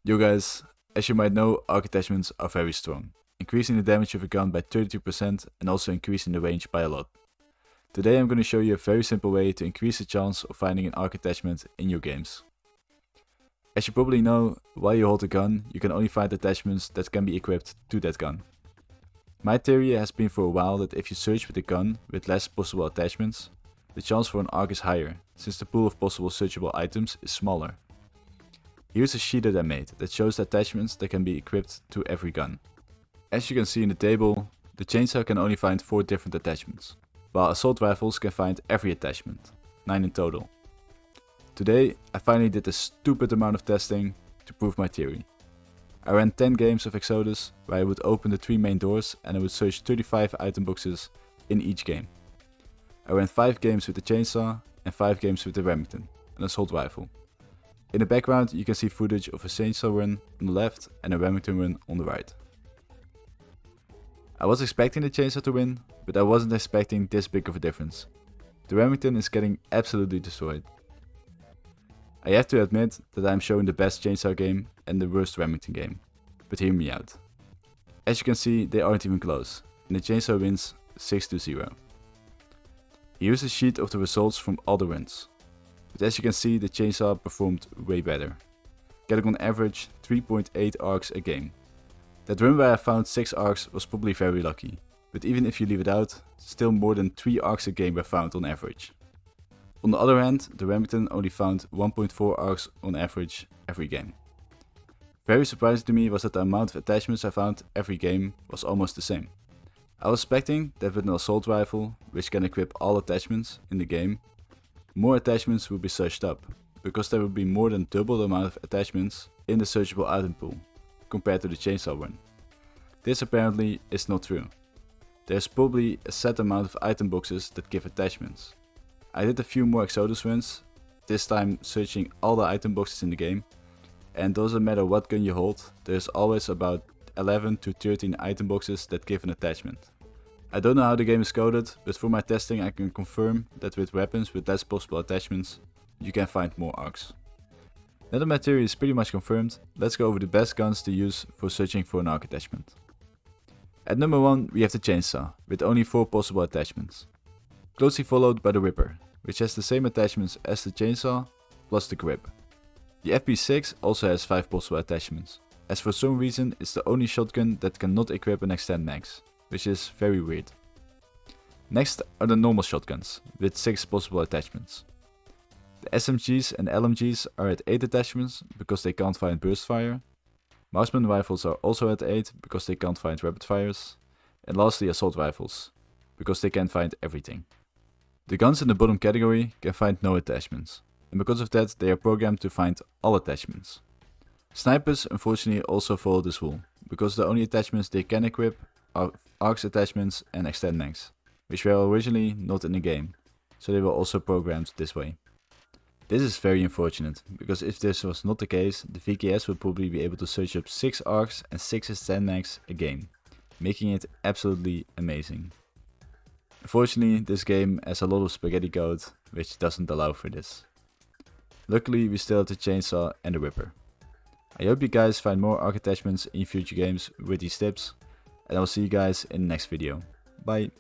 Yo guys, as you might know, ARK attachments are very strong, increasing the damage of a gun by 32% and also increasing the range by a lot. Today I'm going to show you a very simple way to increase the chance of finding an ARK attachment in your games. As you probably know, while you hold a gun, you can only find attachments that can be equipped to that gun. My theory has been for a while that if you search with a gun with less possible attachments, the chance for an ARK is higher, since the pool of possible searchable items is smaller. Here's a sheet that I made that shows the attachments that can be equipped to every gun. As you can see in the table, the chainsaw can only find 4 different attachments, while assault rifles can find every attachment, 9 in total. Today I finally did a stupid amount of testing to prove my theory. I ran 10 games of Exodus where I would open the 3 main doors and I would search 35 item boxes in each game. I ran 5 games with the chainsaw and 5 games with the Remington, an assault rifle. In the background you can see footage of a chainsaw run on the left and a Remington run on the right. I was expecting the chainsaw to win, but I wasn't expecting this big of a difference. The Remington is getting absolutely destroyed. I have to admit that I am showing the best chainsaw game and the worst Remington game, but hear me out. As you can see, they aren't even close, and the chainsaw wins 6-0. Here's a sheet of the results from all the runs. But as you can see, the chainsaw performed way better, getting on average 3.8 ARKS a game. That run where I found 6 ARKS was probably very lucky, but even if you leave it out, still more than 3 ARKS a game were found on average. On the other hand, the Remington only found 1.4 ARKS on average every game. Very surprising to me was that the amount of attachments I found every game was almost the same. I was expecting that with an assault rifle, which can equip all attachments in the game, more attachments would be searched up, because there would be more than double the amount of attachments in the searchable item pool, compared to the chainsaw one. This apparently is not true. There's probably a set amount of item boxes that give attachments. I did a few more Exodus runs, this time searching all the item boxes in the game, and doesn't matter what gun you hold, there's always about 11 to 13 item boxes that give an attachment. I don't know how the game is coded, but for my testing I can confirm that with weapons with less possible attachments, you can find more ARKS. Now that my theory is pretty much confirmed, let's go over the best guns to use for searching for an ARK attachment. At number 1 we have the chainsaw, with only 4 possible attachments. Closely followed by the Ripper, which has the same attachments as the chainsaw, plus the grip. The FP6 also has 5 possible attachments, as for some reason it's the only shotgun that cannot equip an extend max, which is very weird. Next are the normal shotguns, with 6 possible attachments. The SMGs and LMGs are at 8 attachments, because they can't find burst fire. Marksman rifles are also at 8, because they can't find rapid fires. And lastly assault rifles, because they can find everything. The guns in the bottom category can find no attachments, and because of that they are programmed to find all attachments. Snipers unfortunately also follow this rule, because the only attachments they can equip are ARKS attachments and extend mags, which were originally not in the game, so they were also programmed this way. This is very unfortunate, because if this was not the case, the VKS would probably be able to search up 6 ARKS and 6 extend mags a game, making it absolutely amazing. Unfortunately, this game has a lot of spaghetti code, which doesn't allow for this. Luckily we still have the chainsaw and the Ripper. I hope you guys find more ARK attachments in future games with these tips, and I will see you guys in the next video. Bye!